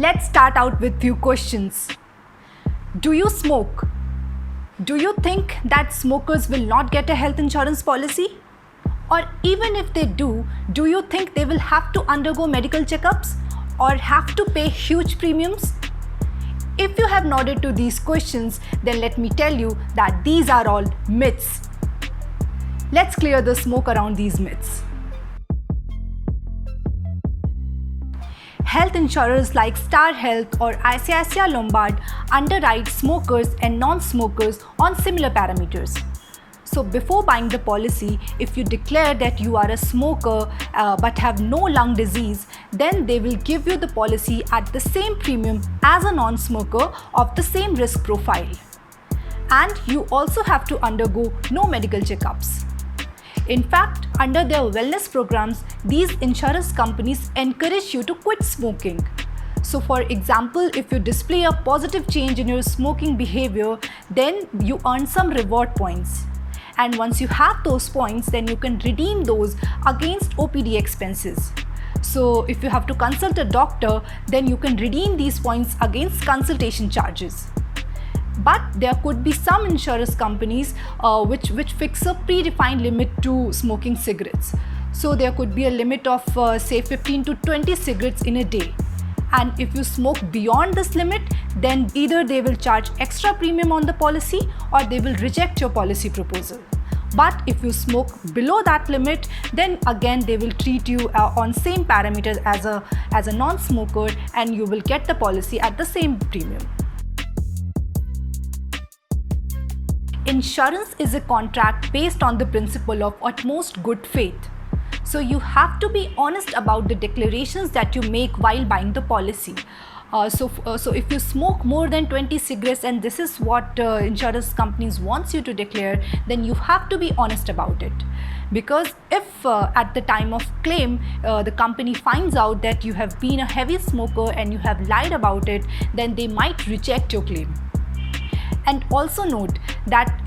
Let's start out with few questions. Do you smoke? Do you think that smokers will not get a health insurance policy? Or even if they do you think they will have to undergo medical checkups or have to pay huge premiums? If you have nodded to these questions, then let me tell you that these are all myths. Let's clear the smoke around these myths. Health insurers like Star Health or ICICI Lombard underwrite smokers and non-smokers on similar parameters. So before buying the policy, if you declare that you are a smoker but have no lung disease, then they will give you the policy at the same premium as a non-smoker of the same risk profile. And you also have to undergo no medical checkups. In fact, under their wellness programs, these insurance companies encourage you to quit smoking. So for example, if you display a positive change in your smoking behavior, then you earn some reward points. And once you have those points, then you can redeem those against OPD expenses. So if you have to consult a doctor, then you can redeem these points against consultation charges. But there could be some insurance companies which fix a predefined limit to smoking cigarettes. So there could be a limit of say 15 to 20 cigarettes in a day. And if you smoke beyond this limit, then either they will charge extra premium on the policy or they will reject your policy proposal. But if you smoke below that limit, then again they will treat you on same parameters as a non-smoker, and you will get the policy at the same premium. Insurance is a contract based on the principle of utmost good faith. So you have to be honest about the declarations that you make while buying the policy. So if you smoke more than 20 cigarettes and this is what insurance companies wants you to declare, then you have to be honest about it. Because if at the time of claim the company finds out that you have been a heavy smoker and you have lied about it, then they might reject your claim. And also note that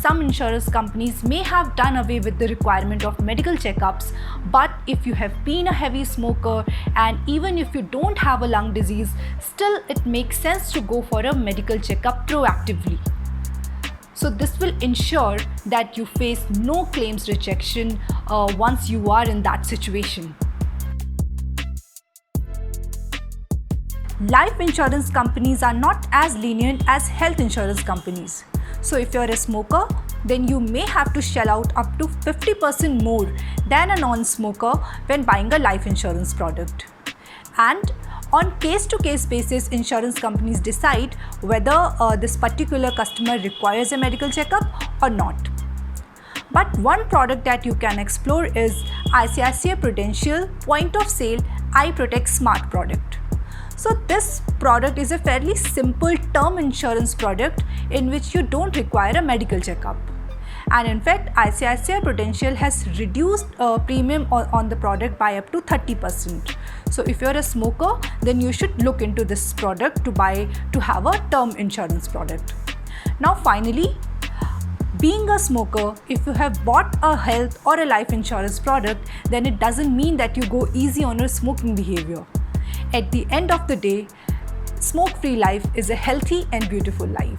some insurance companies may have done away with the requirement of medical checkups, but if you have been a heavy smoker and even if you don't have a lung disease, still it makes sense to go for a medical checkup proactively. So this will ensure that you face no claims rejection once you are in that situation. Life insurance companies are not as lenient as health insurance companies. So if you're a smoker, then you may have to shell out up to 50% more than a non-smoker when buying a life insurance product. And on case-to-case basis, insurance companies decide whether this particular customer requires a medical checkup or not. But one product that you can explore is ICICI Prudential Point of Sale iProtect Smart product. So this product is a fairly simple term insurance product in which you don't require a medical checkup. And in fact, ICICI Prudential has reduced premium on the product by up to 30%. So if you're a smoker, then you should look into this product to have a term insurance product. Now finally, being a smoker, if you have bought a health or a life insurance product, then it doesn't mean that you go easy on your smoking behavior. At the end of the day, smoke-free life is a healthy and beautiful life.